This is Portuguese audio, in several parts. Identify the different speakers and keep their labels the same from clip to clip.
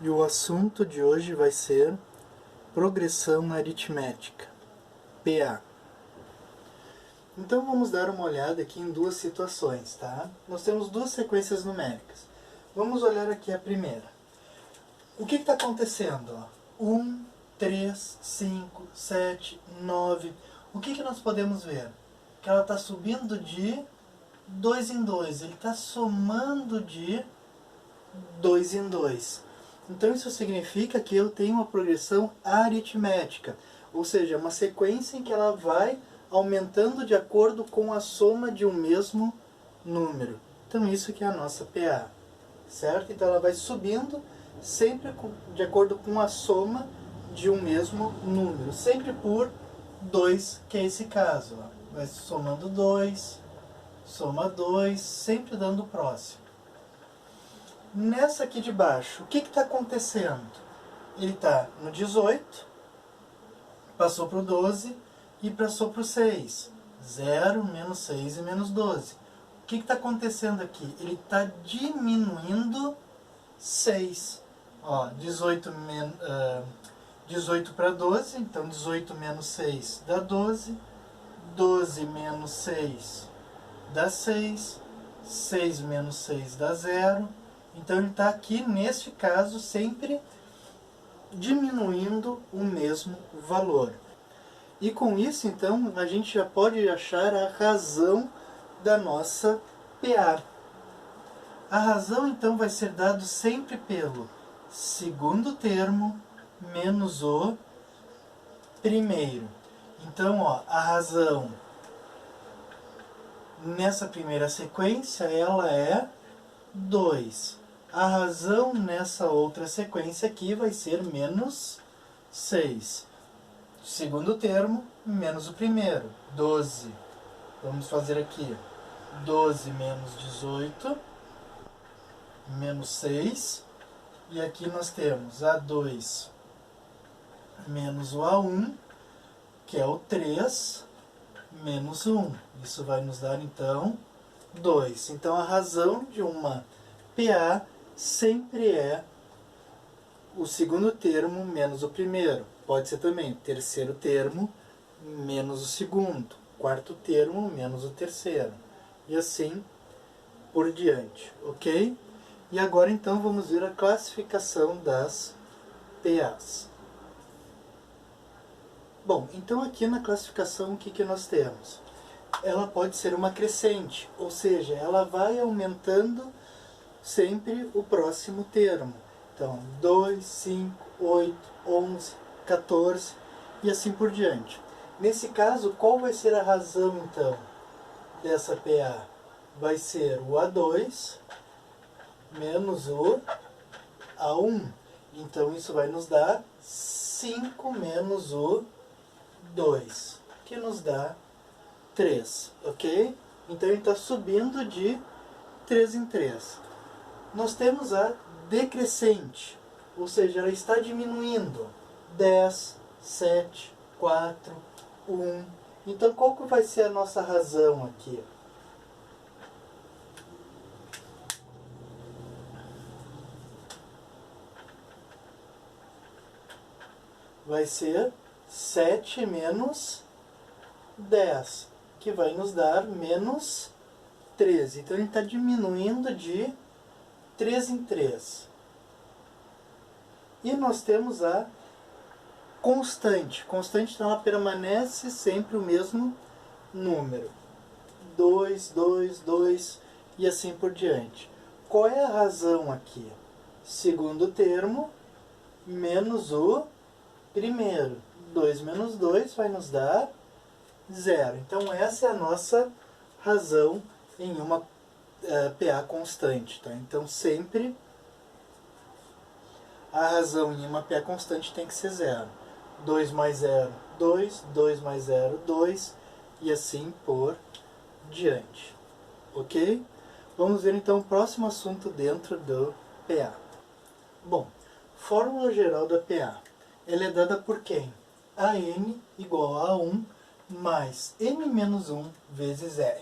Speaker 1: E o assunto de hoje vai ser progressão aritmética, PA. Então vamos dar uma olhada aqui em duas situações, tá? Nós temos duas sequências numéricas. Vamos olhar aqui a primeira. O que está acontecendo? 1, 3, 5, 7, 9. O que nós podemos ver? Que ela está subindo de 2 em 2. Ele está somando de 2 em 2. Então isso significa que eu tenho uma progressão aritmética. Ou seja, uma sequência em que ela vai aumentando de acordo com a soma de um mesmo número. Então isso que é a nossa PA. Certo? Então ela vai subindo sempre de acordo com a soma de um mesmo número. Sempre por 2, que é esse caso. Ó. Vai somando 2, soma 2, sempre dando o próximo. Nessa aqui de baixo, o que está acontecendo? Ele está no 18, passou para o 12 e passou para o 6. 0, menos 6 e menos 12. O que está acontecendo aqui? Ele está diminuindo 6. Ó, 18 para 12, então 18 menos 6 dá 12. 12 menos 6 dá 6. 6 menos 6 dá 0. Então ele está aqui, neste caso, sempre diminuindo o mesmo valor. E com isso, então, a gente já pode achar a razão da nossa PA. A razão, então, vai ser dado sempre pelo segundo termo menos o primeiro. Então, ó, a razão nessa primeira sequência, ela é 2. A razão nessa outra sequência aqui vai ser menos 6. Segundo termo, menos o primeiro, 12. Vamos fazer aqui 12 menos 18, menos 6. E aqui nós temos A2 menos o A1, que é o 3, menos 1. Isso vai nos dar, então, 2. Então, a razão de uma PA sempre é o segundo termo menos o primeiro. Pode ser também o terceiro termo menos o segundo, quarto termo menos o terceiro. E assim por diante, ok? E agora então vamos ver a classificação das PAs. Bom, então aqui na classificação o que nós temos? Ela pode ser uma crescente, ou seja, ela vai aumentando sempre o próximo termo. Então, 2, 5, 8, 11, 14 e assim por diante. Nesse caso, qual vai ser a razão, então, dessa PA? Vai ser o A2 menos o A1. Então, isso vai nos dar 5 menos o 2, que nos dá 3, ok? Então, ele está subindo de 3 em 3. Nós temos a decrescente, ou seja, ela está diminuindo. 10, 7, 4, 1. Então, qual que vai ser a nossa razão aqui? Vai ser 7 menos 10, que vai nos dar menos 13. Então, ele está diminuindo de 3 em 3. E nós temos a constante. Constante, então, ela permanece sempre o mesmo número. 2, 2, 2 e assim por diante. Qual é a razão aqui? Segundo termo menos o primeiro. 2 menos 2 vai nos dar 0. Então essa é a nossa razão em uma PA constante. Tá? Então sempre a razão em uma PA constante tem que ser 0. 2 mais 0, 2. 2 mais 0, 2. E assim por diante. Ok? Vamos ver então o próximo assunto dentro do PA. Bom, fórmula geral da PA. Ela é dada por quem? AN igual a 1 mais N menos 1 vezes R.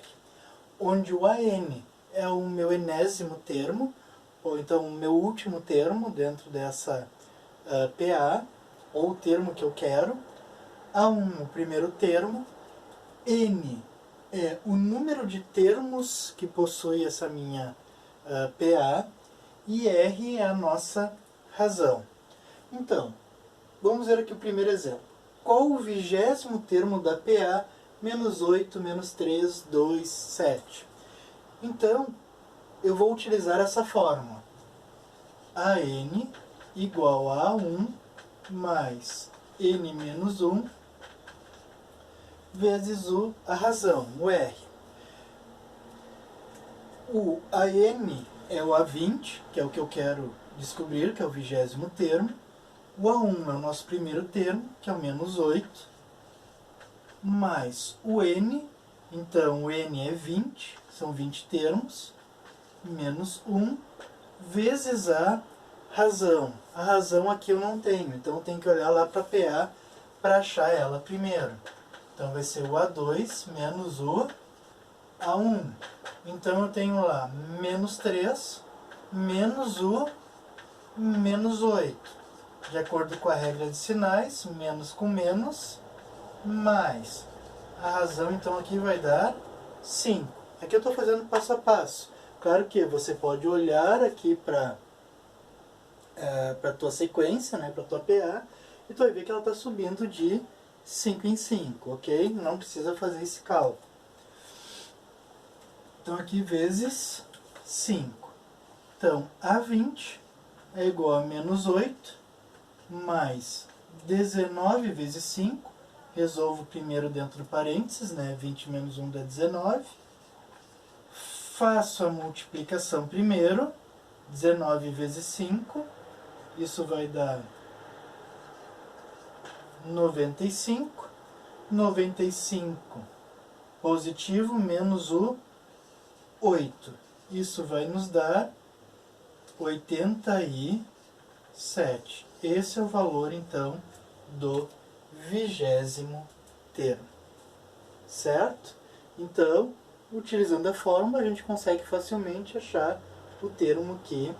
Speaker 1: Onde o AN é o meu enésimo termo, ou então o meu último termo dentro dessa PA, ou o termo que eu quero. A1, o primeiro termo. N é o número de termos que possui essa minha PA. E R é a nossa razão. Então, vamos ver aqui o primeiro exemplo. Qual o 20º termo da PA? Menos 8, menos 3, 2, 7. Então, eu vou utilizar essa fórmula. AN igual a 1 mais N menos 1 vezes a razão, o R. O AN é o A20, que é o que eu quero descobrir, que é o 20º termo. O A1 é o nosso primeiro termo, que é o menos 8, mais o N, então o N é 20, são 20 termos, menos 1, vezes a razão. A razão aqui eu não tenho, então eu tenho que olhar lá para a PA para achar ela primeiro. Então vai ser o A2 menos o A1. Então eu tenho lá menos 3, menos o menos 8. De acordo com a regra de sinais, menos com menos, mais. A razão então aqui vai dar 5. Aqui eu estou fazendo passo a passo. Claro que você pode olhar aqui para a tua sequência, né, para a tua PA, e tu vai ver que ela está subindo de 5 em 5, ok? Não precisa fazer esse cálculo. Então aqui vezes 5. Então A20 é igual a menos 8 mais 19 vezes 5. Resolvo primeiro dentro do parênteses, né? 20 menos 1 dá 19. Faço a multiplicação primeiro. 19 vezes 5. Isso vai dar 95. 95 positivo menos o 8. Isso vai nos dar 87. Esse é o valor, então, do 20º termo. Certo? Então, utilizando a fórmula, a gente consegue facilmente achar o termo que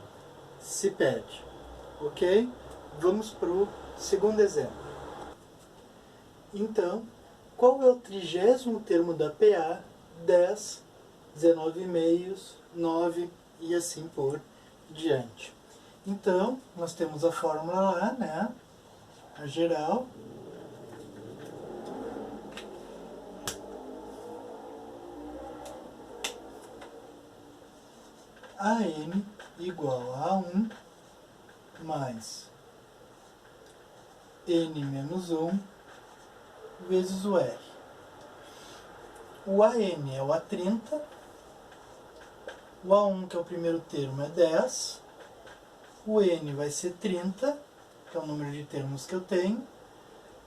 Speaker 1: se pede. Ok? Vamos para o segundo exemplo. Então, qual é o 30º termo da PA? 10, 19 meios, 9 e assim por diante. Então, nós temos a fórmula lá, né? A geral. AN igual a 1 mais N menos 1 vezes o R. O AN é o A30. O A1, que é o primeiro termo, é 10. O N vai ser 30, que é o número de termos que eu tenho,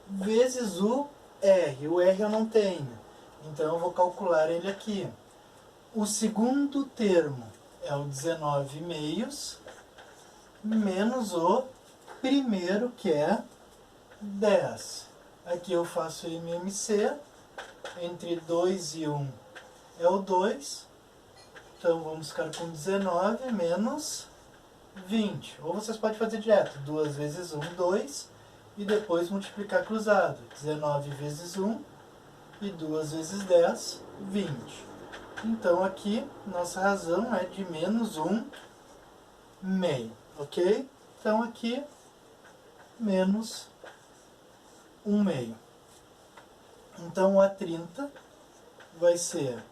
Speaker 1: vezes o R. O R eu não tenho, então eu vou calcular ele aqui. O segundo termo é o 19 meios, menos o primeiro, que é 10. Aqui eu faço MMC, entre 2 e 1 é o 2, então vamos ficar com 19 menos 20. Ou vocês podem fazer direto, 2 vezes 1, 2, e depois multiplicar cruzado. 19 vezes 1 e 2 vezes 10, 20. Então aqui, nossa razão é de menos 1 meio, ok? Então aqui, menos 1 meio. Então o A30 vai ser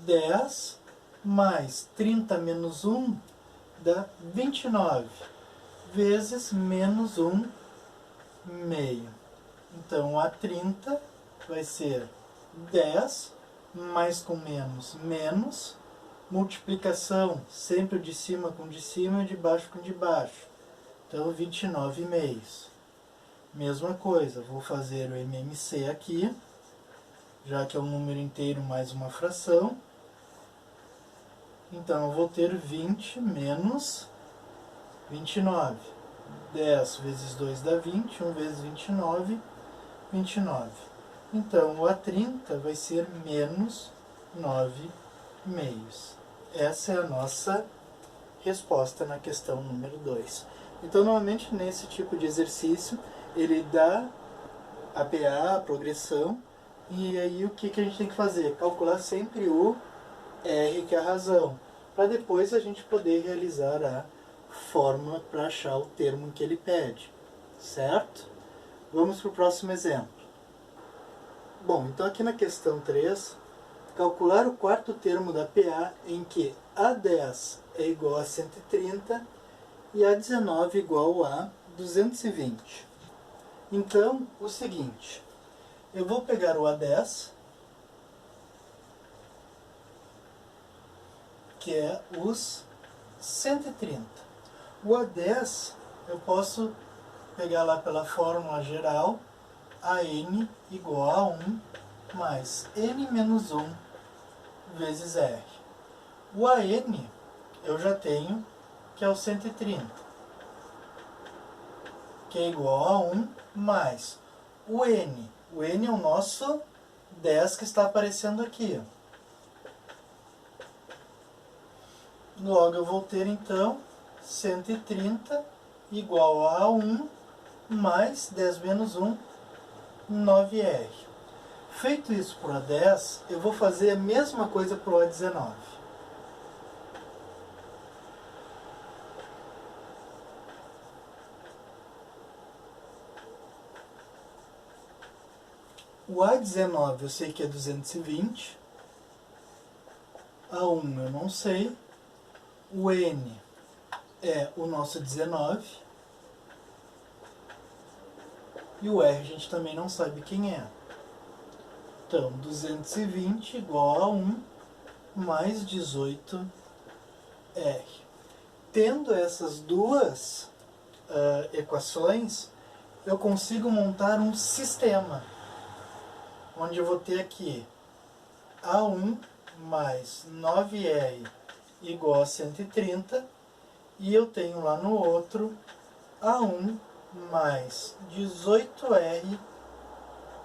Speaker 1: 10 mais 30 menos 1 dá 29, vezes menos 1 meio. Então, o A30 vai ser 10, mais com menos, menos, multiplicação, sempre de cima com de cima e de baixo com de baixo. Então, 29 meios. Mesma coisa, vou fazer o MMC aqui, já que é um número inteiro mais uma fração. Então, eu vou ter 20 menos 29. 10 vezes 2 dá 20, 1 vezes 29, 29. Então, o A30 vai ser menos 9 meios. Essa é a nossa resposta na questão número 2. Então, normalmente, nesse tipo de exercício, ele dá a PA, a progressão, e aí o que a gente tem que fazer? Calcular sempre o R, que é a razão, para depois a gente poder realizar a fórmula para achar o termo que ele pede, certo? Vamos para o próximo exemplo. Bom, então aqui na questão 3, calcular o quarto termo da PA em que A10 é igual a 130 e A19 igual a 220. Então, o seguinte, eu vou pegar o A10, que é os 130. O A10 eu posso pegar lá pela fórmula geral, AN igual a 1 mais N menos 1 vezes R. O AN eu já tenho, que é o 130, que é igual a 1 mais o N. O N é o nosso 10 que está aparecendo aqui. Logo eu vou ter então 130 igual a 1 mais 10 menos 1, 9R. Feito isso para o A10, eu vou fazer a mesma coisa para o A19. O A19 eu sei que é 220, A1 eu não sei, o N é o nosso 19, e o R a gente também não sabe quem é. Então, 220 igual a 1 mais 18R. Tendo essas duas equações, eu consigo montar um sistema, onde eu vou ter aqui A1 mais 9R igual a 130, e eu tenho lá no outro A1 mais 18R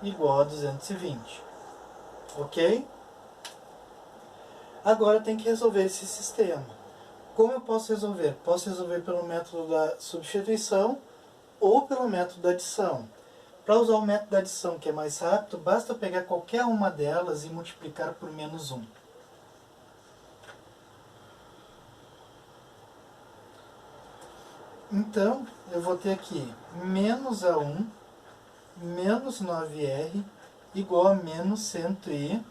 Speaker 1: igual a 220. Ok? Agora tem que resolver esse sistema. Como eu posso resolver? Posso resolver pelo método da substituição ou pelo método da adição. Para usar o método da adição, que é mais rápido, basta pegar qualquer uma delas e multiplicar por menos 1. Então, eu vou ter aqui menos A1 menos 9R igual a menos 130.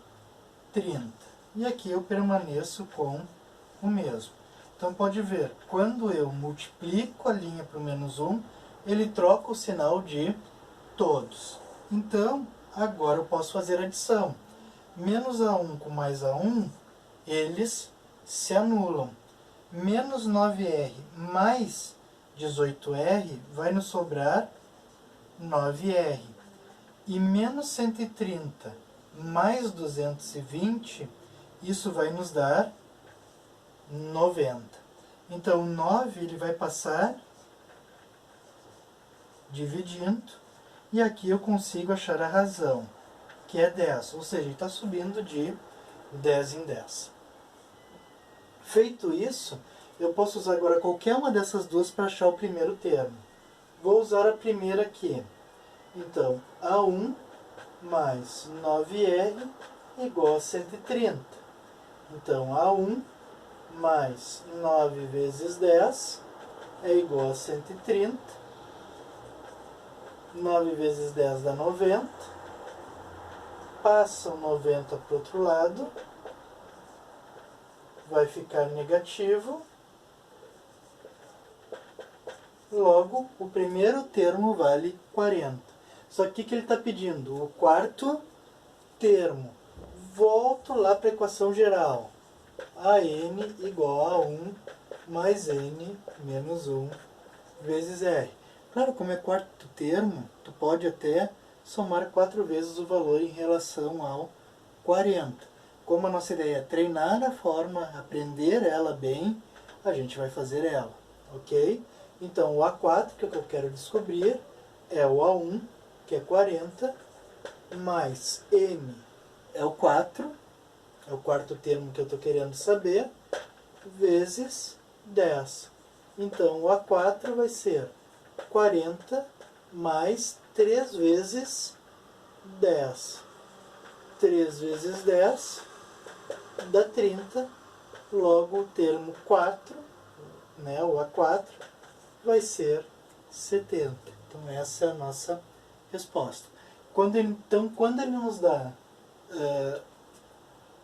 Speaker 1: E aqui eu permaneço com o mesmo. Então pode ver, quando eu multiplico a linha por menos 1, ele troca o sinal de todos. Então, agora eu posso fazer a adição. Menos A1 com mais A1, eles se anulam. Menos 9R mais 18R vai nos sobrar 9R. E menos 130 mais 220, isso vai nos dar 90. Então, 9 ele vai passar dividindo, e aqui eu consigo achar a razão, que é 10, ou seja, ele está subindo de 10 em 10. Feito isso, eu posso usar agora qualquer uma dessas duas para achar o primeiro termo. Vou usar a primeira aqui. Então, A1 mais 9R igual a 130. Então, A1 mais 9 vezes 10 é igual a 130. 9 vezes 10 dá 90. Passa o 90 para o outro lado. Vai ficar negativo. Logo, o primeiro termo vale 40. Só que o que ele está pedindo? O quarto termo. Volto lá para a equação geral. AN igual a 1 mais N menos 1 vezes R. Claro, como é quarto termo, tu pode até somar 4 vezes o valor em relação ao 40. Como a nossa ideia é treinar a forma, aprender ela bem, a gente vai fazer ela, ok? Então, o A4, que é o que eu quero descobrir, é o A1, que é 40, mais N é o 4, é o quarto termo que eu estou querendo saber, vezes 10. Então, o A4 vai ser 40 mais 3 vezes 10. 3 vezes 10 dá 30. Logo, o termo 4, né, o A4, vai ser 70. Então, essa é a nossa resposta. Quando ele nos dá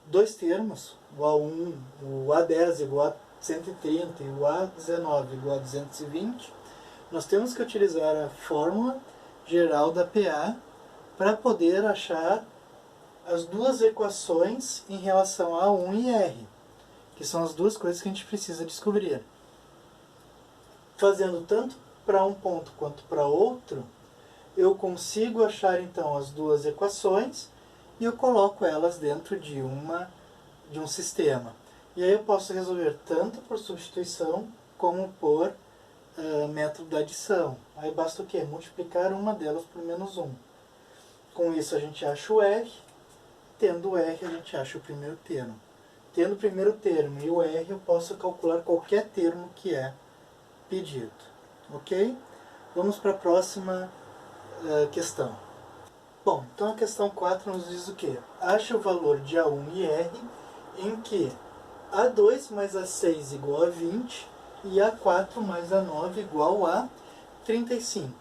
Speaker 1: dois termos, o A1, o A10 igual a 130 e o A19 igual a 220, nós temos que utilizar a fórmula geral da PA para poder achar as duas equações em relação a A1 e R, que são as duas coisas que a gente precisa descobrir. Fazendo tanto para um ponto quanto para outro, eu consigo achar então as duas equações e eu coloco elas dentro de um sistema. E aí eu posso resolver tanto por substituição como por método da adição. Aí basta o quê? Multiplicar uma delas por menos 1. Com isso a gente acha o R, tendo o R a gente acha o primeiro termo. Tendo o primeiro termo e o R, eu posso calcular qualquer termo que é pedido. Ok? Vamos para a próxima questão. Bom, então a questão 4 nos diz o quê? Acha o valor de A1 e R em que A2 mais A6 igual a 20 e A4 mais A9 igual a 35.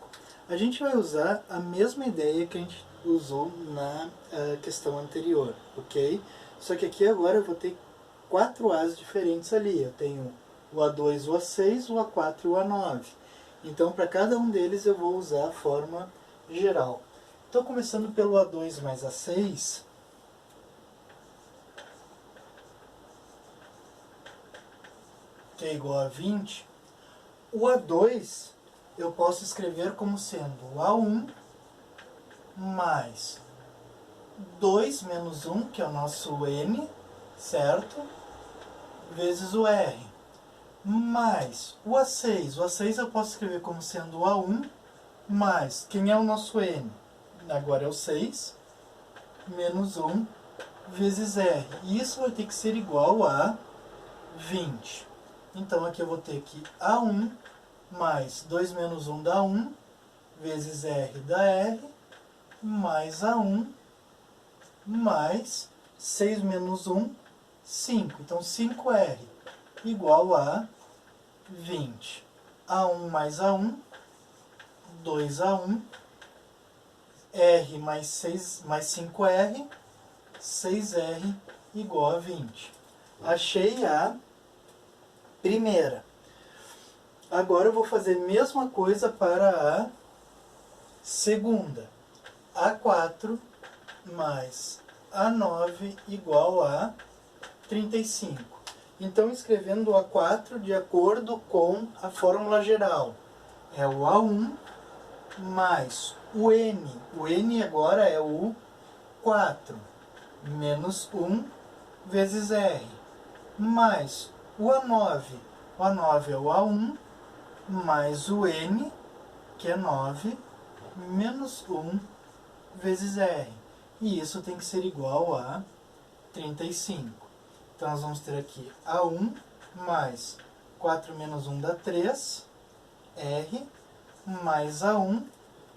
Speaker 1: A gente vai usar a mesma ideia que a gente usou na questão anterior, ok? Só que aqui agora eu vou ter 4 A's diferentes ali. Eu tenho o A2, o A6, o A4 e o A9. Então, para cada um deles eu vou usar a forma geral. Então, começando pelo A2 mais A6, que é igual a 20, o A2 eu posso escrever como sendo o A1 mais 2 menos 1, que é o nosso N, certo? Vezes o R. Mais o A6. O A6 eu posso escrever como sendo o A1 mais, quem é o nosso N? Agora é o 6, menos 1 vezes R. E isso vai ter que ser igual a 20. Então aqui eu vou ter que A1 mais 2 menos 1 dá 1, vezes R dá R, mais A1 mais 6 menos 1, 5. Então 5R igual a 20. A1 mais A1, 2A1, R mais 6 mais 5R, 6R igual a 20. Achei a primeira. Agora eu vou fazer a mesma coisa para a segunda. A4 mais A9 igual a 35. Então, escrevendo o A4 de acordo com a fórmula geral. É o A1 mais o N. O N agora é o 4 menos 1 vezes R. Mais o A9. O A9 é o A1 mais o N, que é 9, menos 1 vezes R. E isso tem que ser igual a 35. Então, nós vamos ter aqui A1 mais 4 menos 1 dá 3, R, mais A1,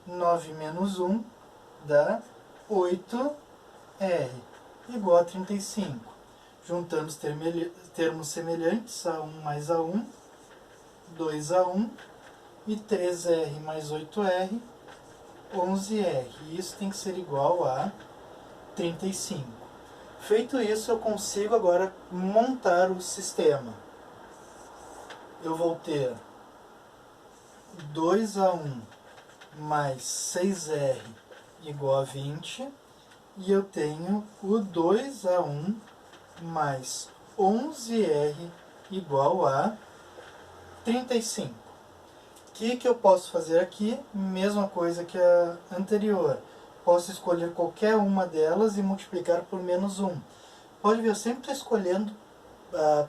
Speaker 1: 9 menos 1 dá 8, R, igual a 35. Juntando os termos semelhantes, A1 mais A1, 2A1 e 3R mais 8R, 11R. E isso tem que ser igual a 35. Feito isso, eu consigo agora montar o sistema. Eu vou ter 2A1 mais 6R igual a 20. E eu tenho o 2A1 mais 11R igual a 35. O que eu posso fazer aqui? Mesma coisa que a anterior. Posso escolher qualquer uma delas e multiplicar por menos 1. Pode ver, eu sempre estou escolhendo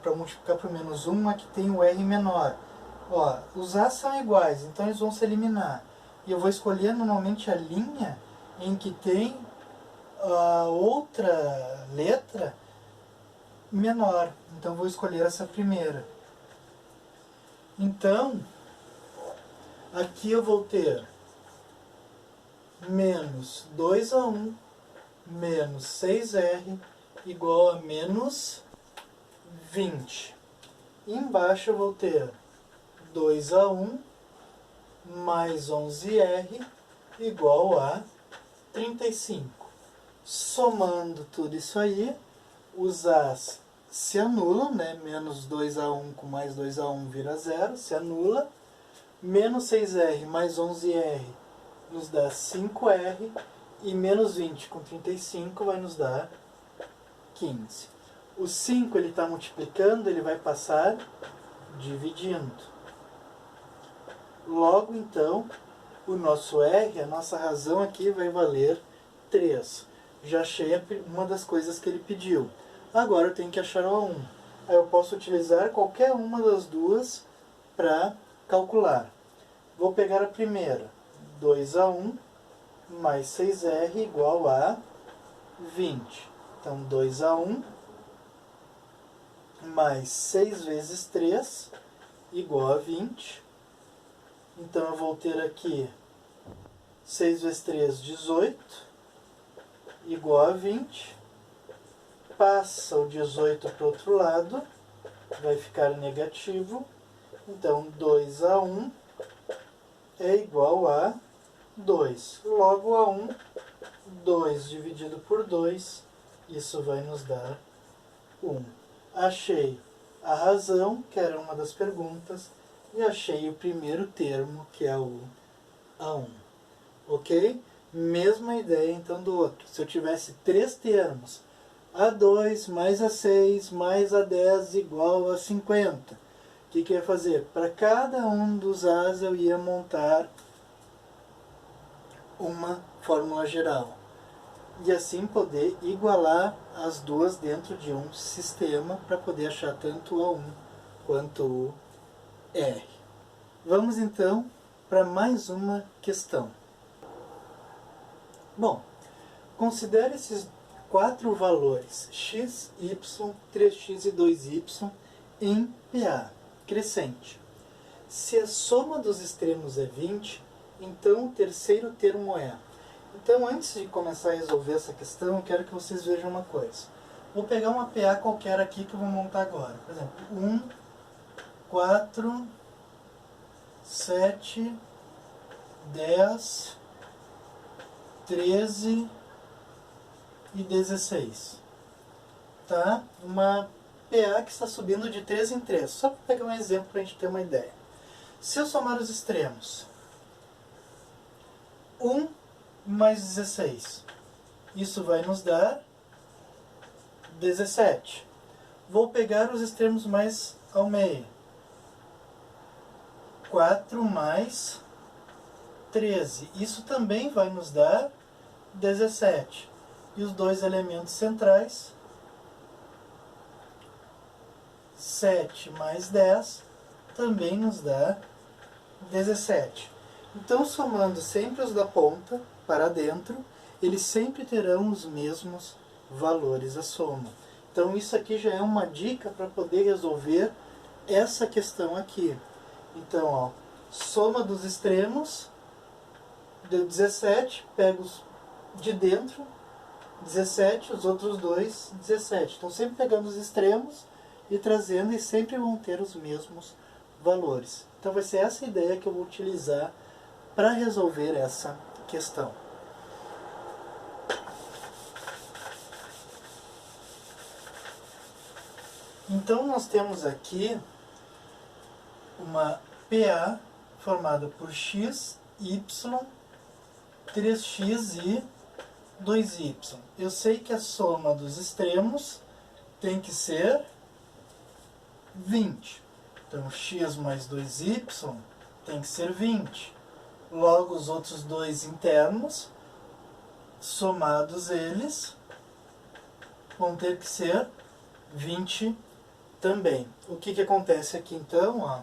Speaker 1: para multiplicar por menos 1 a que tem o R menor. Ó, os A são iguais, então eles vão se eliminar. E eu vou escolher normalmente a linha em que tem a outra letra menor. Então vou escolher essa primeira. Então, aqui eu vou ter menos 2A1 menos 6R igual a menos 20. Embaixo eu vou ter 2A1 mais 11R igual a 35. Somando tudo isso aí, os A's se anulam, né? Menos 2A1 com mais 2A1 vira 0, se anula. Menos 6R mais 11R nos dá 5R. E menos 20 com 35 vai nos dar 15. O 5 ele está multiplicando, ele vai passar dividindo. Logo, então, o nosso R, a nossa razão aqui vai valer 3. Já achei uma das coisas que ele pediu. Agora eu tenho que achar o A1. Aí eu posso utilizar qualquer uma das duas para calcular. Vou pegar a primeira. 2A1 mais 6R igual a 20. Então, 2A1 mais 6 vezes 3 igual a 20. Então, eu vou ter aqui 6 vezes 3, 18, igual a 20. Passa o 18 para o outro lado, vai ficar negativo. Então, 2A1 é igual a 2. Logo, A1, 2 dividido por 2, isso vai nos dar 1. Achei a razão, que era uma das perguntas, e achei o primeiro termo, que é o A1. Ok? Mesma ideia, então, do outro. Se eu tivesse 3 termos, A2 mais A6 mais A10 igual a 50. O que eu ia fazer? Para cada um dos A's eu ia montar uma fórmula geral. E assim poder igualar as duas dentro de um sistema para poder achar tanto o A1 quanto o R. Vamos então para mais uma questão. Bom, considere esses 4 valores x, y, 3x e 2y em PA crescente. Se a soma dos extremos é 20, então o terceiro termo é. Então, antes de começar a resolver essa questão, eu quero que vocês vejam uma coisa. Vou pegar uma PA qualquer aqui que eu vou montar agora. Por exemplo, 1, 4, 7, 10, 13 e 16. Tá? Uma PA que está subindo de 3 em 3. Só para pegar um exemplo para a gente ter uma ideia. Se eu somar os extremos, 1 mais 16, isso vai nos dar 17. Vou pegar os extremos mais ao meio. 4 mais 13. Isso também vai nos dar 17. E os dois elementos centrais, 7 mais 10, também nos dá 17. Então, somando sempre os da ponta para dentro, eles sempre terão os mesmos valores a soma. Então, isso aqui já é uma dica para poder resolver essa questão aqui. Então, ó, soma dos extremos, deu 17, pego os de dentro, 17, os outros dois, 17. Então, sempre pegando os extremos e trazendo, e sempre vão ter os mesmos valores. Então, vai ser essa ideia que eu vou utilizar para resolver essa questão. Então, nós temos aqui uma PA formada por x, y, 3x e 2y. Eu sei que a soma dos extremos tem que ser 20. Então, x mais 2y tem que ser 20. Logo, os outros dois internos, somados eles, vão ter que ser 20 também. O que acontece aqui então? Ó,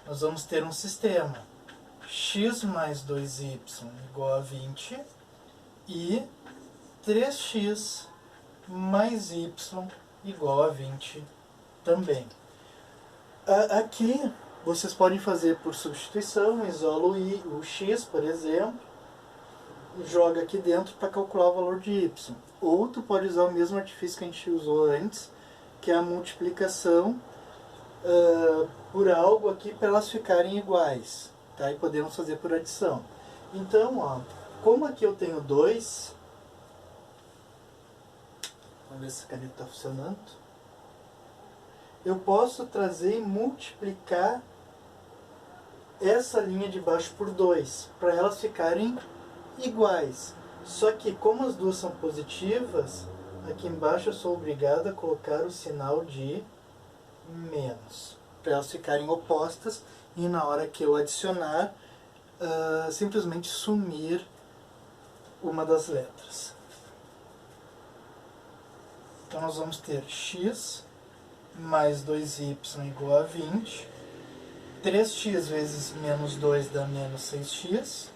Speaker 1: nós vamos ter um sistema x mais 2y igual a 20 e 3x mais y igual a 20 também. Aqui Vocês podem fazer por substituição, isola o x, por exemplo, joga aqui dentro para calcular o valor de y. Ou tu pode usar o mesmo artifício que a gente usou antes, que é a multiplicação por algo aqui para elas ficarem iguais. Tá? E podemos fazer por adição. Então, ó, como aqui eu tenho 2, vamos ver se a caneta está funcionando, eu posso trazer e multiplicar essa linha de baixo por 2, para elas ficarem iguais. Só que como as duas são positivas, aqui embaixo eu sou obrigado a colocar o sinal de menos, para elas ficarem opostas e na hora que eu adicionar, simplesmente sumir uma das letras. Então nós vamos ter x mais 2y igual a 20, 3x vezes menos 2 dá menos 6x,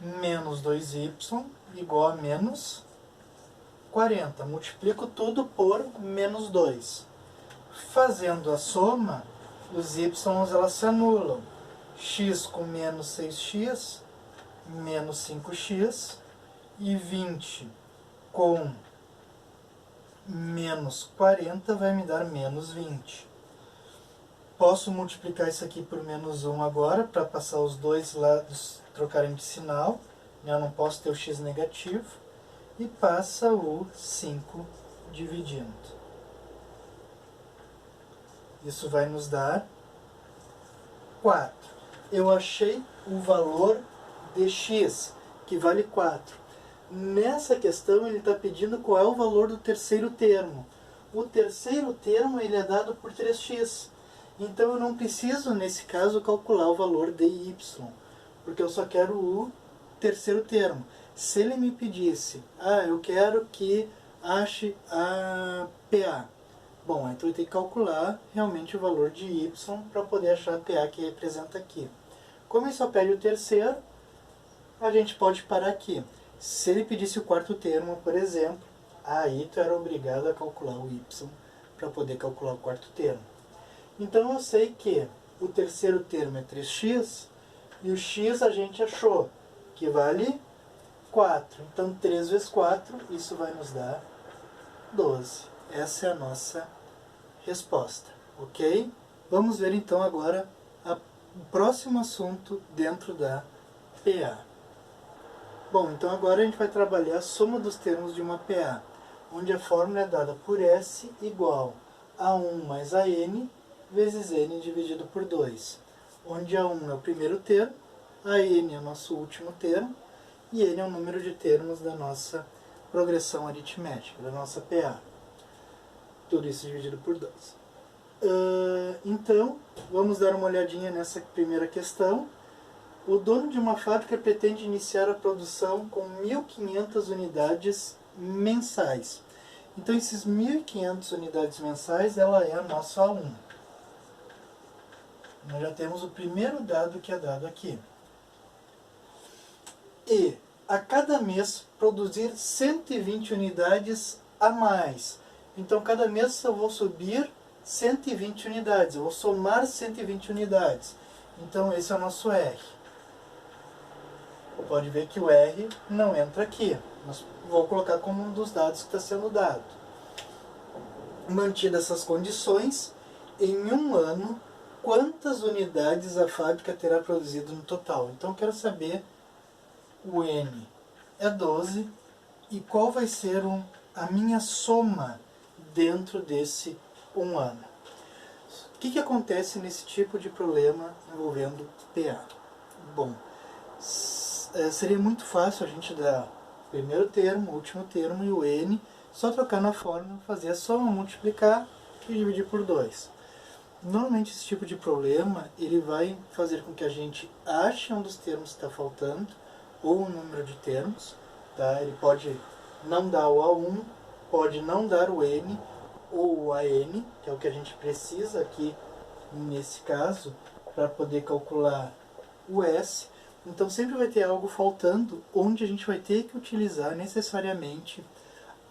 Speaker 1: menos 2y igual a menos 40. Multiplico tudo por menos 2. Fazendo a soma, os y elas se anulam. X com menos 6x, menos 5x, e 20 com menos 40 vai me dar menos 20. Posso multiplicar isso aqui por menos 1 agora, para passar os dois lados trocarem de sinal. Eu não posso ter o x negativo. E passa o 5 dividindo. Isso vai nos dar 4. Eu achei o valor de x, que vale 4. Nessa questão ele está pedindo qual é o valor do terceiro termo. O terceiro termo ele é dado por 3x. Então eu não preciso, nesse caso, calcular o valor de y, porque eu só quero o terceiro termo. Se ele me pedisse, eu quero que ache a PA. Bom, então eu tenho que calcular realmente o valor de y para poder achar a PA que representa aqui. Como ele só pede o terceiro, a gente pode parar aqui. Se ele pedisse o quarto termo, por exemplo, aí tu era obrigado a calcular o y para poder calcular o quarto termo. Então eu sei que o terceiro termo é 3x e o x a gente achou que vale 4. Então 3 vezes 4, isso vai nos dar 12. Essa é a nossa resposta, ok? Vamos ver então agora o próximo assunto dentro da PA. Bom, então agora a gente vai trabalhar a soma dos termos de uma PA, onde a fórmula é dada por S igual a 1 mais a N vezes N dividido por 2, onde a 1 é o primeiro termo, a N é o nosso último termo, e N é o número de termos da nossa progressão aritmética, da nossa PA. Tudo isso dividido por 2. Então, vamos dar uma olhadinha nessa primeira questão. O dono de uma fábrica pretende iniciar a produção com 1.500 unidades mensais. Então, esses 1.500 unidades mensais, ela é a nossa A1. Nós já temos o primeiro dado que é dado aqui. E, a cada mês, produzir 120 unidades a mais. Então, cada mês eu vou subir 120 unidades. Eu vou somar 120 unidades. Então, esse é o nosso R. Pode ver que o R não entra aqui. Mas vou colocar como um dos dados que está sendo dado. Mantidas essas condições, em um ano, quantas unidades a fábrica terá produzido no total? Então, eu quero saber o N é 12 e qual vai ser a minha soma dentro desse um ano. O que acontece nesse tipo de problema envolvendo PA? Bom, seria muito fácil a gente dar o primeiro termo, o último termo e o N, só trocar na fórmula, fazer a soma, multiplicar e dividir por 2. Normalmente esse tipo de problema ele vai fazer com que a gente ache um dos termos que está faltando, ou o número de termos. Tá? Ele pode não dar o A1, pode não dar o N, ou o AN, que é o que a gente precisa aqui nesse caso, para poder calcular o S. Então sempre vai ter algo faltando, onde a gente vai ter que utilizar necessariamente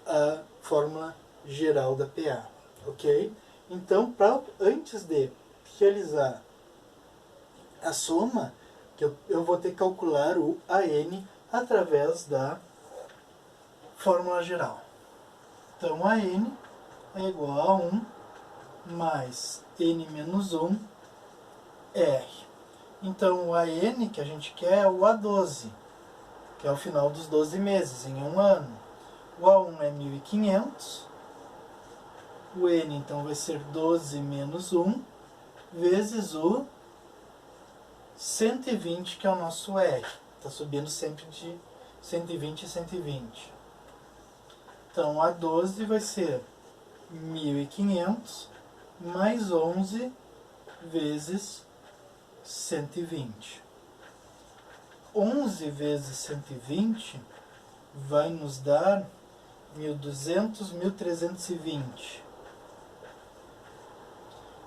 Speaker 1: a fórmula geral da PA, ok? Então, antes de realizar a soma, que eu vou ter que calcular o AN através da fórmula geral. Então, AN é igual a 1 mais N menos 1 R. Então, o AN que a gente quer é o A12, que é o final dos 12 meses, em um ano. O A1 é 1.500. O N, então, vai ser 12 menos 1, vezes o 120, que é o nosso R. Está subindo sempre de 120 em 120. Então, A12 vai ser 1.500 mais 11 vezes 120. 11 vezes 120 vai nos dar 1.200, 1.320.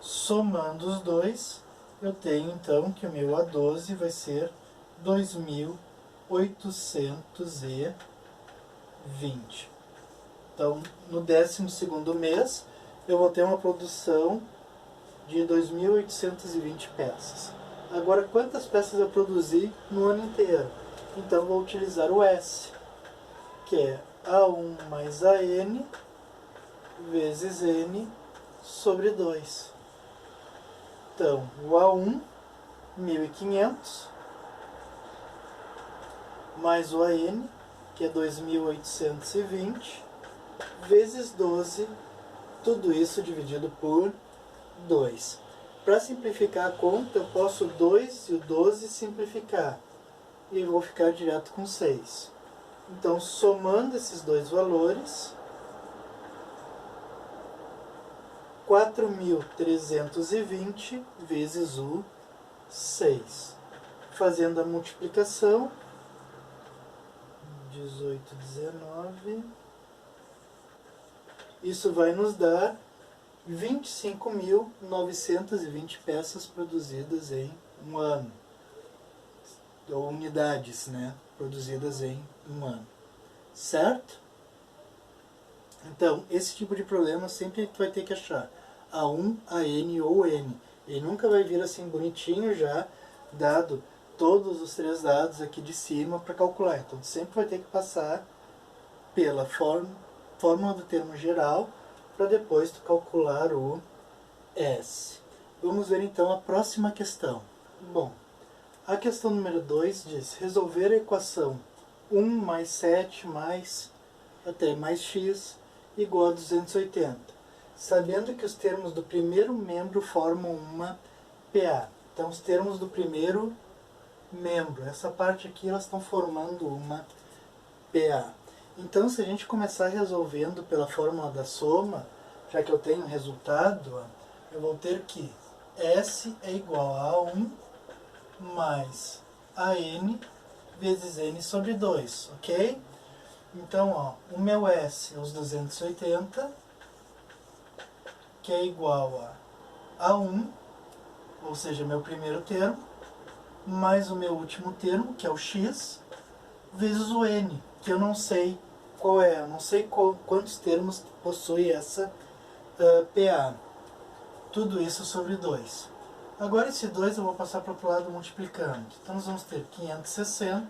Speaker 1: Somando os dois, eu tenho então que o meu A12 vai ser 2.820. Então, no 12º mês, eu vou ter uma produção de 2.820 peças. Agora, quantas peças eu produzi no ano inteiro? Então, vou utilizar o S, que é A1 mais AN vezes N sobre 2. Então, o A1, 1.500, mais o AN, que é 2.820, vezes 12, tudo isso dividido por 2. Para simplificar a conta, eu posso o 2 e o 12 simplificar, e eu vou ficar direto com 6. Então, somando esses dois valores, 4.320 vezes o 6. Fazendo a multiplicação, 18, 19, isso vai nos dar 25.920 peças produzidas em um ano. Ou unidades, né? Produzidas em um ano. Certo? Então, esse tipo de problema sempre tu vai ter que achar A1, AN ou N. Ele nunca vai vir assim bonitinho já, dado todos os três dados aqui de cima para calcular. Então, tu sempre vai ter que passar pela fórmula do termo geral para depois tu calcular o S. Vamos ver então a próxima questão. Bom, a questão número 2 diz resolver a equação 1 mais 7 mais até mais x igual a 280, sabendo que os termos do primeiro membro formam uma PA. Então, os termos do primeiro membro, essa parte aqui, elas estão formando uma PA. Então, se a gente começar resolvendo pela fórmula da soma, já que eu tenho resultado, eu vou ter que S é igual a 1 mais AN vezes N sobre 2, ok? Então, ó, o meu S é os 280, que é igual a 1, ou seja, meu primeiro termo, mais o meu último termo, que é o x, vezes o N, que eu não sei qual é, eu não sei quantos termos possui essa PA. Tudo isso sobre 2. Agora esse 2 eu vou passar para o outro lado multiplicando. Então nós vamos ter 560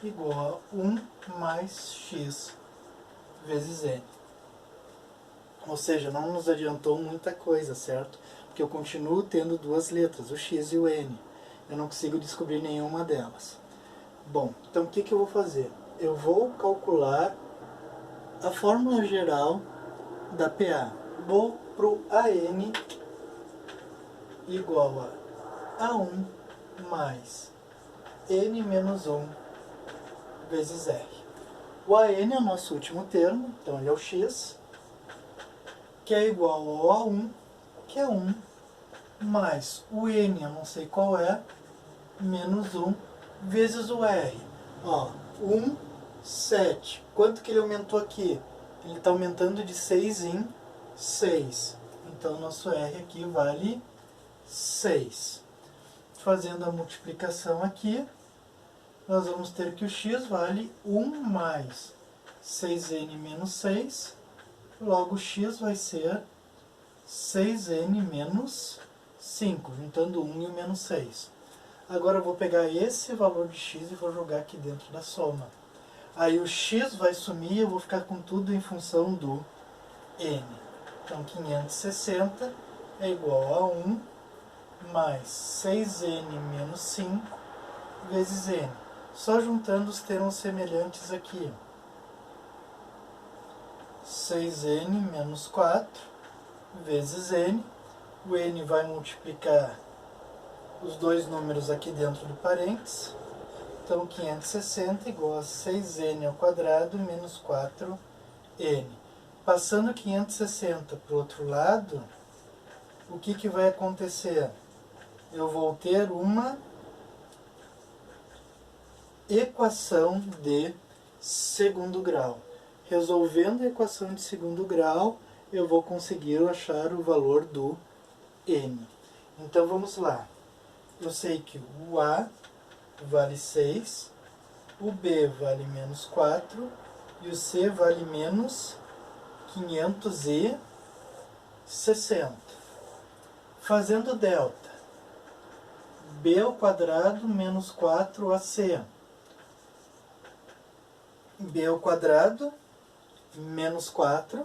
Speaker 1: igual a 1 mais x vezes n. Ou seja, não nos adiantou muita coisa, certo? Porque eu continuo tendo duas letras, o x e o n. Eu não consigo descobrir nenhuma delas. Bom, então o que eu vou fazer? Eu vou calcular a fórmula geral da PA. Vou para o AN igual a A1 mais N menos 1 vezes R. O AN é o nosso último termo, então ele é o x, que é igual ao A1, que é 1, mais o N, eu não sei qual é, menos 1, vezes o R. Ó, 1, 7. Quanto que ele aumentou aqui? Ele está aumentando de 6 em 6. Então, nosso R aqui vale 6. Fazendo a multiplicação aqui, nós vamos ter que o x vale 1 mais 6n menos 6. Logo, o x vai ser 6n menos 5, juntando 1 e o menos 6. Agora eu vou pegar esse valor de x e vou jogar aqui dentro da soma. Aí o x vai sumir e eu vou ficar com tudo em função do n. Então 560 é igual a 1 mais 6n menos 5 vezes n. Só juntando os termos semelhantes aqui. 6n menos 4 vezes n. O n vai multiplicar os dois números aqui dentro do parênteses. Então 560 igual a 6n ao quadrado menos 4n. Passando 560 para o outro lado, o que vai acontecer? Eu vou ter uma equação de segundo grau. Resolvendo a equação de segundo grau, eu vou conseguir achar o valor do n. Então vamos lá. Eu sei que o A vale 6, o B vale menos 4 e o C vale menos 560. Fazendo delta, B ao quadrado menos 4AC. B ao quadrado menos 4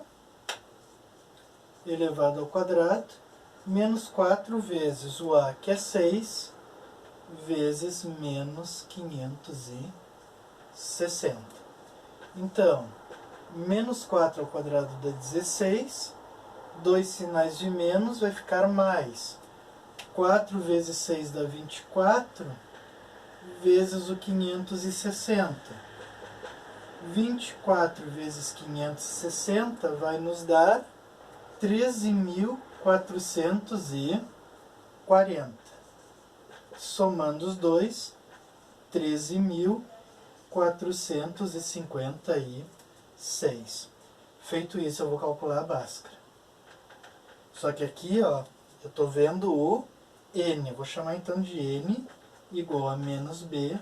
Speaker 1: elevado ao quadrado menos 4 vezes o A, que é 6, vezes menos 560. Então, menos 4 ao quadrado dá 16, dois sinais de menos vai ficar mais. 4 vezes 6 dá 24, vezes o 560. 24 vezes 560 vai nos dar 13.440. Somando os dois, 13.456. Feito isso, eu vou calcular a Bhaskara. Só que aqui, ó, eu estou vendo o n. Eu vou chamar então de n igual a menos b,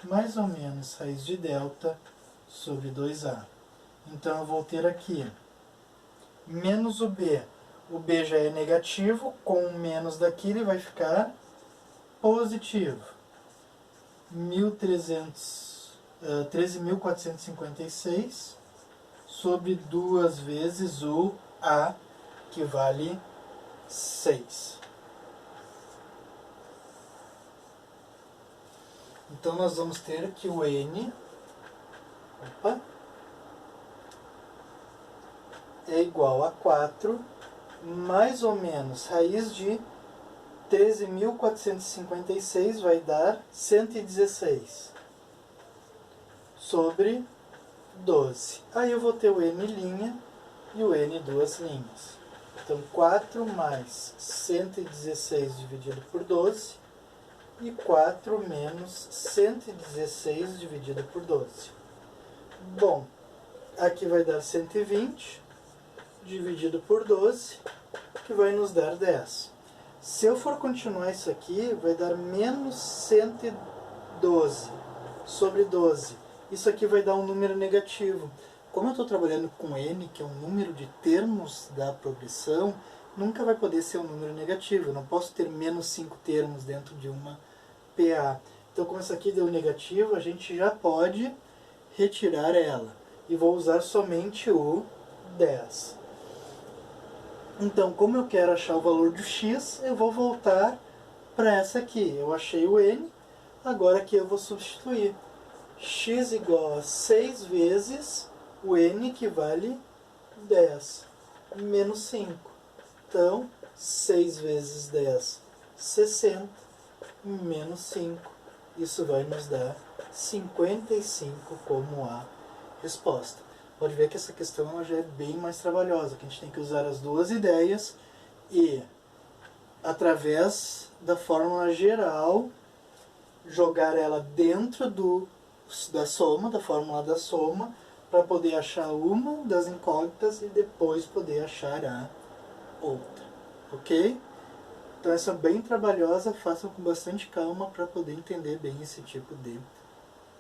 Speaker 1: mais ou menos raiz de delta sobre 2a. Então eu vou ter aqui menos o b. O b já é negativo, com o menos daqui ele vai ficar positivo. 13.456 sobre 2 vezes o a, que vale 6. Então nós vamos ter que o n é igual a 4, mais ou menos raiz de 13.456 vai dar 116 sobre 12. Aí eu vou ter o n' e o n duas linhas. Então 4 mais 116 dividido por 12 e 4 menos 116 dividido por 12. Bom, aqui vai dar 120 dividido por 12, que vai nos dar 10. Se eu for continuar isso aqui, vai dar menos 112 sobre 12. Isso aqui vai dar um número negativo. Como eu estou trabalhando com n, que é um número de termos da progressão, nunca vai poder ser um número negativo. Eu não posso ter menos 5 termos dentro de uma PA. Então, como isso aqui deu negativo, a gente já pode retirar ela. E vou usar somente o 10. Então, como eu quero achar o valor do x, eu vou voltar para essa aqui. Eu achei o n, agora aqui eu vou substituir. X igual a 6 vezes o n, que vale 10, menos 5. Então, 6 vezes 10, 60, menos 5. Isso vai nos dar 55 como a resposta. Pode ver que essa questão ela já é bem mais trabalhosa, que a gente tem que usar as duas ideias e, através da fórmula geral, jogar ela dentro da soma, da fórmula da soma, para poder achar uma das incógnitas e depois poder achar a outra. Ok? Então essa é bem trabalhosa, façam com bastante calma para poder entender bem esse tipo de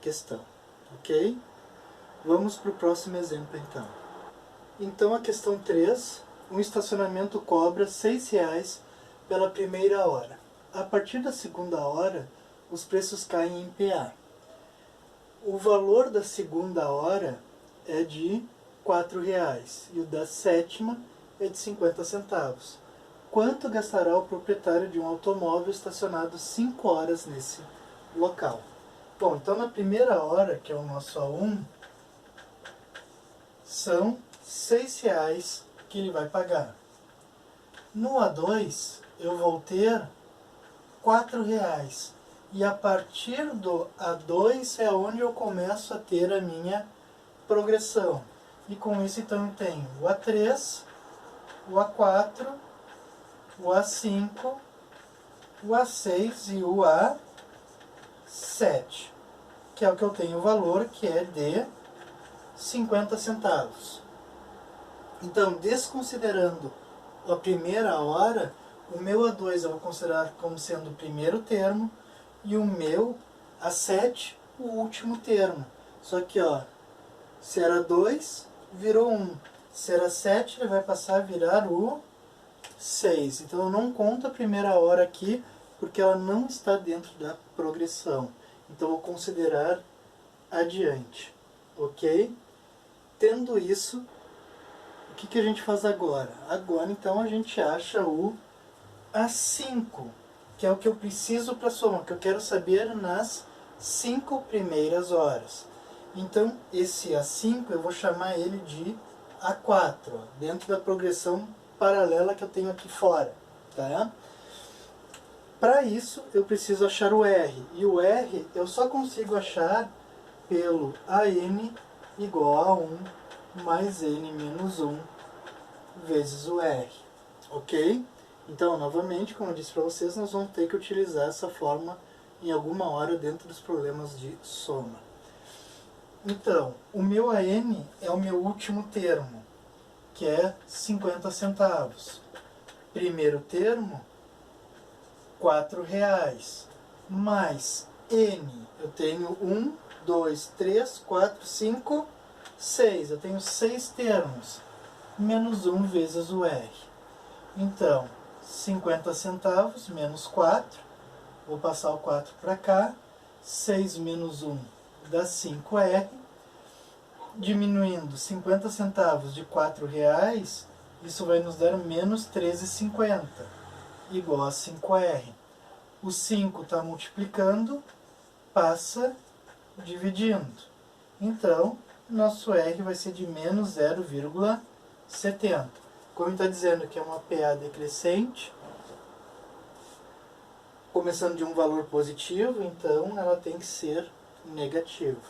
Speaker 1: questão. Ok? Vamos para o próximo exemplo então. Então a questão 3, um estacionamento cobra R$ 6 pela primeira hora. A partir da segunda hora, os preços caem em PA. O valor da segunda hora é de R$ 4,00 e o da sétima é de 50 centavos. Quanto gastará o proprietário de um automóvel estacionado 5 horas nesse local? Bom, então na primeira hora, que é o nosso A1, são R$ 6,00 que ele vai pagar. No A2, eu vou ter R$ 4,00. E a partir do A2 é onde eu começo a ter a minha progressão. E com isso, então, eu tenho o A3, o A4, o A5, o A6 e o A7, que é o que eu tenho o valor, que é de 50 centavos. Então, desconsiderando a primeira hora, o meu A2 eu vou considerar como sendo o primeiro termo e o meu A7 o último termo. Só que, ó, se era 2, virou 1. Se era 7, ele vai passar a virar o 6. Então eu não conto a primeira hora aqui, porque ela não está dentro da progressão. Então eu vou considerar adiante. Ok? Tendo isso, o que a gente faz agora? Agora então a gente acha o A5, que é o que eu preciso para somar, que eu quero saber nas 5 primeiras horas. Então esse A5 eu vou chamar ele de A4, ó, dentro da progressão paralela que eu tenho aqui fora. Tá? Para isso eu preciso achar o R, e o R eu só consigo achar pelo AN igual a 1 mais N menos 1 vezes o R, ok? Então, novamente, como eu disse para vocês, nós vamos ter que utilizar essa forma em alguma hora dentro dos problemas de soma. Então, o meu AN é o meu último termo, que é 50 centavos. Primeiro termo, R$ 4,00, mais N, eu tenho 1, 2, 3, 4, 5, 6, eu tenho 6 termos, menos 1 vezes o R. Então, 50 centavos menos 4, vou passar o 4 para cá, 6 menos 1 dá 5R, diminuindo 50 centavos de R$ 4,00, isso vai nos dar menos 13,50, igual a 5R. O 5 está multiplicando, passa dividindo. Então, nosso R vai ser de menos 0,70. Como está dizendo que é uma PA decrescente, começando de um valor positivo, então ela tem que ser negativa.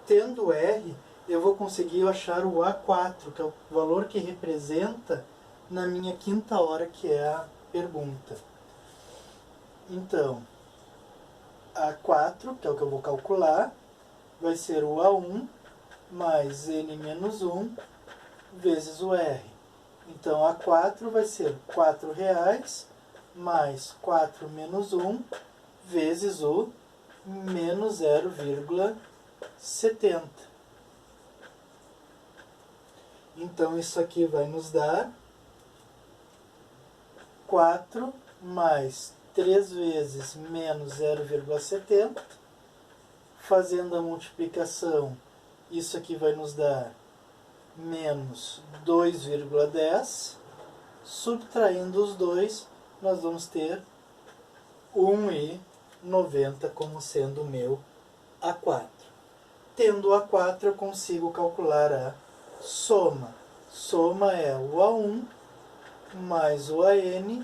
Speaker 1: Tendo R, eu vou conseguir achar o A4, que é o valor que representa na minha quinta hora, que é a pergunta. Então, A4, que é o que eu vou calcular, vai ser o A1 mais N menos 1 vezes o R. Então, A4 vai ser R$ 4,00 mais 4 menos 1 vezes o menos 0,70. Então, isso aqui vai nos dar 4 mais 3 vezes menos 0,70. Fazendo a multiplicação, isso aqui vai nos dar menos 2,10. Subtraindo os dois, nós vamos ter 1,90 como sendo o meu A4. Tendo o A4, eu consigo calcular a soma. Soma é o A1 mais o AN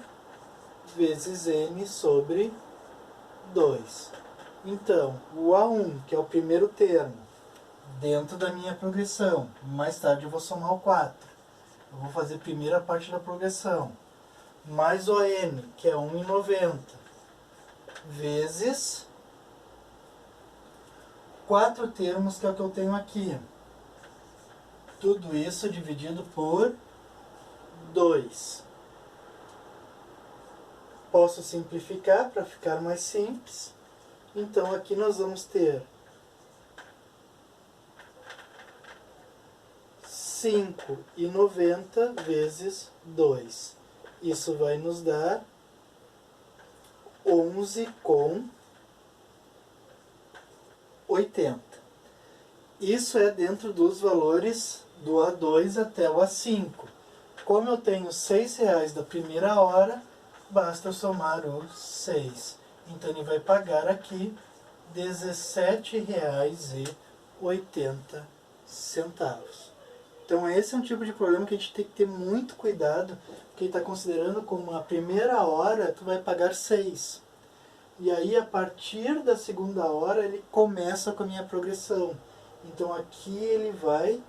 Speaker 1: vezes N sobre 2. Então, o A1, que é o primeiro termo, dentro da minha progressão, mais tarde eu vou somar o 4. Eu vou fazer a primeira parte da progressão. Mais o AN, que é 1,90, vezes 4 termos, que é o que eu tenho aqui. Tudo isso dividido por 2. Posso simplificar para ficar mais simples. Então, aqui nós vamos ter 5,90 vezes 2. Isso vai nos dar 11,90. 80. Isso é dentro dos valores do A2 até o A5. Como eu tenho R$6 da primeira hora, basta eu somar os 6. Então ele vai pagar aqui R$17,80. Então esse é um tipo de problema que a gente tem que ter muito cuidado, porque ele está considerando como a primeira hora tu vai pagar 6. E aí a partir da segunda hora ele começa com a minha progressão. Então aqui ele vai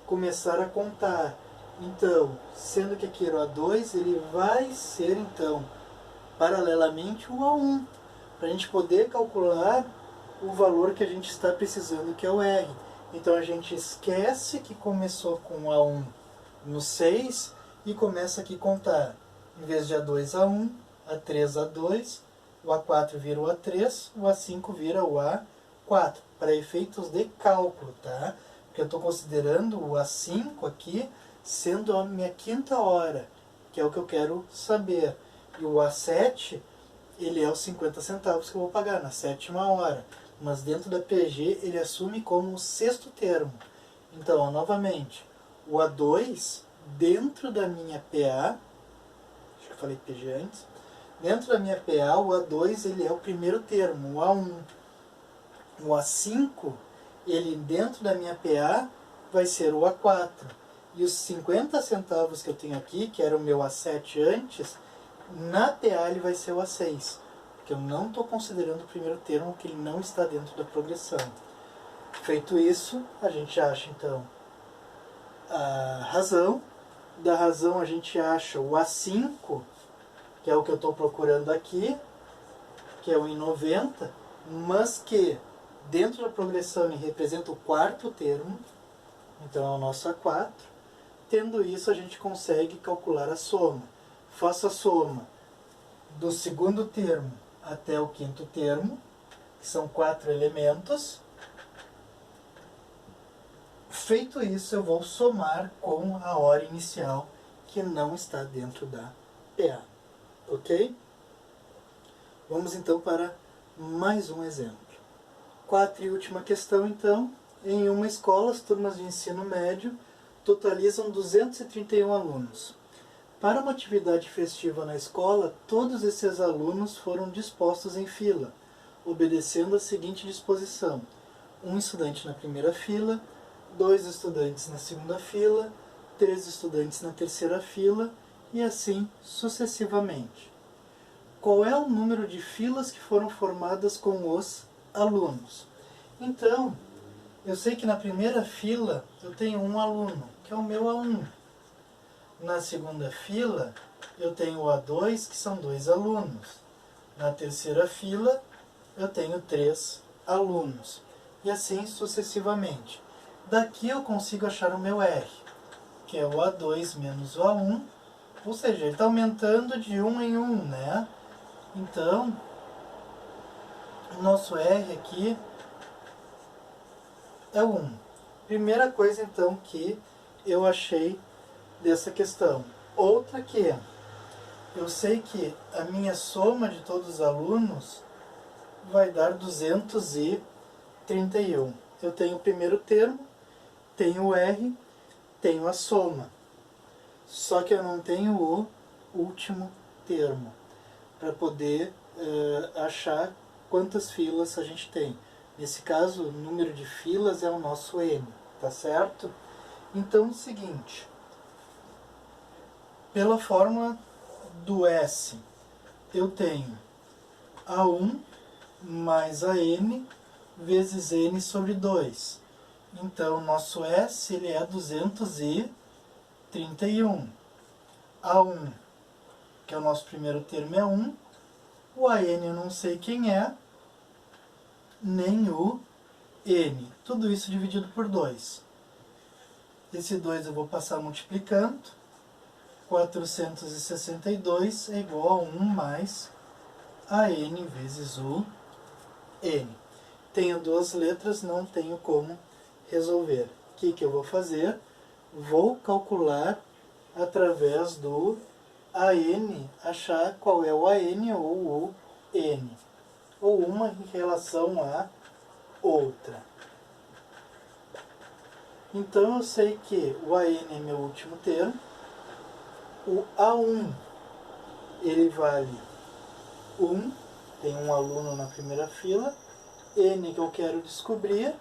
Speaker 1: começar a contar. Então, sendo que aqui era o A2, ele vai ser então paralelamente o A1, para a gente poder calcular o valor que a gente está precisando, que é o R. Então a gente esquece que começou com o A1 no 6 e começa aqui a contar. Em vez de A2, A1, A3, A2, o A4 vira o A3, o A5 vira o A4, para efeitos de cálculo, tá? Porque eu estou considerando o A5 aqui sendo a minha quinta hora, que é o que eu quero saber. E o A7, ele é os 50 centavos que eu vou pagar na sétima hora. Mas dentro da PG ele assume como o sexto termo. Então, novamente, o A2, dentro da minha PA, acho que eu falei PG antes, dentro da minha PA, o A2 ele é o primeiro termo, o A1. O A5, ele dentro da minha PA, vai ser o A4. E os 50 centavos que eu tenho aqui, que era o meu A7 antes, na PA ele vai ser o A6. Porque eu não estou considerando o primeiro termo, que ele não está dentro da progressão. Feito isso, a gente acha então a razão. Da razão a gente acha o A5, que é o que eu estou procurando aqui, que é o em 90, mas que dentro da progressão ele representa o quarto termo, então é o nosso A4. Tendo isso, a gente consegue calcular a soma. Faço a soma do segundo termo até o quinto termo, que são 4 elementos. Feito isso, eu vou somar com a hora inicial, que não está dentro da PA. Ok? Vamos então para mais um exemplo. Quarta e última questão, então. Em uma escola, as turmas de ensino médio totalizam 231 alunos. Para uma atividade festiva na escola, todos esses alunos foram dispostos em fila, obedecendo a seguinte disposição: um estudante na primeira fila, 2 estudantes na segunda fila, 3 estudantes na terceira fila e assim sucessivamente. Qual é o número de filas que foram formadas com os alunos? Então, eu sei que na primeira fila eu tenho um aluno, que é o meu A1. Na segunda fila eu tenho o A2, que são 2 alunos. Na terceira fila eu tenho 3 alunos. E assim sucessivamente. Daqui eu consigo achar o meu R, que é o A2 menos o A1. Ou seja, ele está aumentando de 1 em 1, né? Então, o nosso R aqui é 1. Primeira coisa, então, que eu achei dessa questão. Outra que eu sei que a minha soma de todos os alunos vai dar 231. Eu tenho o primeiro termo, tenho o R, tenho a soma. Só que eu não tenho o último termo para poder achar quantas filas a gente tem. Nesse caso, o número de filas é o nosso N, tá certo? Então, é o seguinte, pela fórmula do S, eu tenho A1 mais AN vezes N sobre 2. Então, nosso S ele é 231. A1, que é o nosso primeiro termo, é 1. O AN eu não sei quem é, nem o N. Tudo isso dividido por 2. Esse 2 eu vou passar multiplicando. 462 é igual a 1 mais AN vezes o N. Tenho 2 letras, não tenho como resolver. O que eu vou fazer? Vou calcular através do AN, achar qual é o AN ou o N. Ou uma em relação a outra. Então eu sei que o AN é meu último termo, o A1 ele vale 1, tem um aluno na primeira fila, N que eu quero descobrir,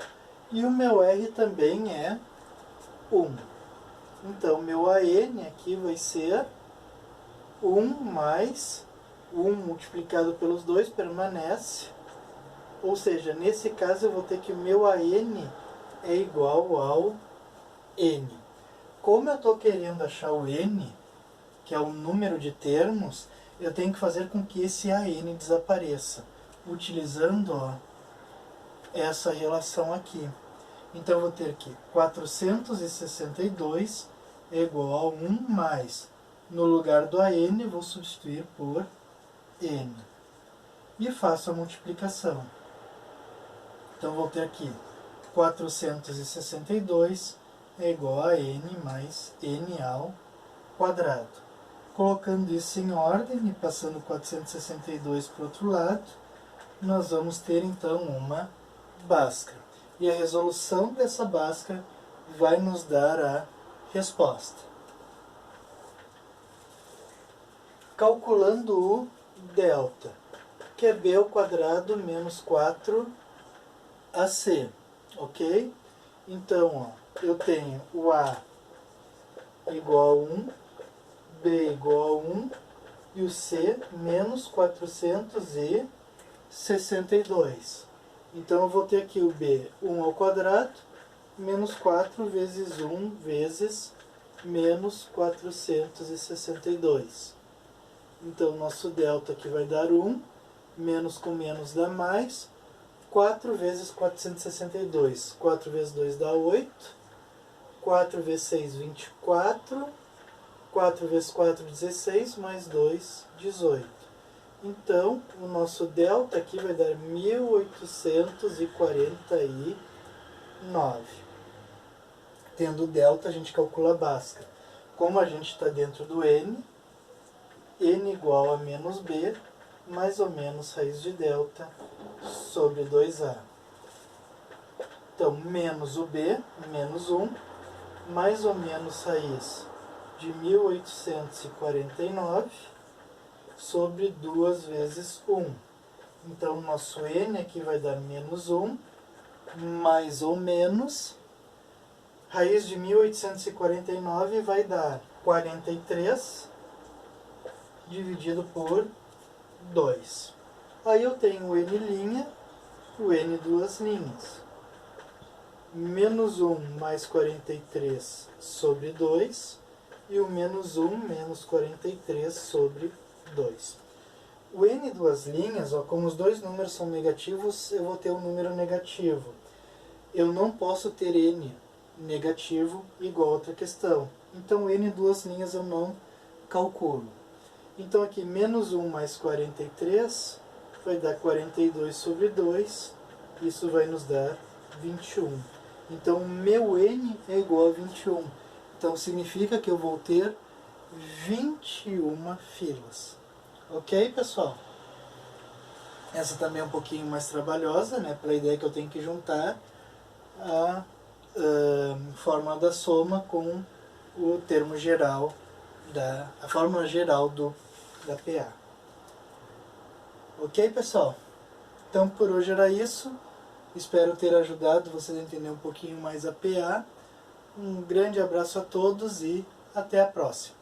Speaker 1: e o meu R também é 1. Então meu AN aqui vai ser 1 mais 1 multiplicado pelos 2 permanece, ou seja, nesse caso eu vou ter que o meu AN é igual ao N. Como eu estou querendo achar o N, que é o número de termos, eu tenho que fazer com que esse AN desapareça, utilizando essa relação aqui. Então eu vou ter que 462 é igual a 1 mais, no lugar do AN eu vou substituir por N. E faço a multiplicação. Então vou ter aqui 462 é igual a N mais N ao quadrado. Colocando isso em ordem e passando 462 para o outro lado, nós vamos ter então uma Bhaskara. E a resolução dessa Bhaskara vai nos dar a resposta. Calculando o delta, que é b ao quadrado menos 4ac, ok? Então, eu tenho o a igual a 1, b igual a 1 e o c menos 462. Então eu vou ter aqui o b 1 ao quadrado menos 4 vezes 1 vezes menos 462. Então nosso delta aqui vai dar 1, menos com menos dá mais, 4 vezes 462. 4 vezes 2 dá 8, 4 vezes 6, 24, 4 vezes 4, 16, mais 2, 18. Então, o nosso delta aqui vai dar 1849. Tendo o delta, a gente calcula a Bhaskara. Como a gente está dentro do N, N igual a menos B, mais ou menos raiz de delta sobre 2A. Então, menos o B, menos 1, mais ou menos raiz de 1849 sobre 2 vezes 1. Então, nosso N aqui vai dar menos 1, mais ou menos, raiz de 1849 vai dar 43 dividido por 2. Aí eu tenho o N', o N duas linhas. Menos 1 mais 43 sobre 2 e o menos 1 menos 43 sobre 2. O N duas linhas, como os dois números são negativos, eu vou ter um número negativo. Eu não posso ter N negativo igual a outra questão. Então N duas linhas eu não calculo. Então aqui menos 1 mais 43 vai dar 42 sobre 2. Isso vai nos dar 21. Então o meu N é igual a 21. Então significa que eu vou ter 21 filas. Ok, pessoal? Essa também é um pouquinho mais trabalhosa, né? Pela ideia que eu tenho que juntar a fórmula da soma com o termo geral, a fórmula geral da PA. Ok, pessoal? Então por hoje era isso. Espero ter ajudado vocês a entender um pouquinho mais a PA. Um grande abraço a todos e até a próxima.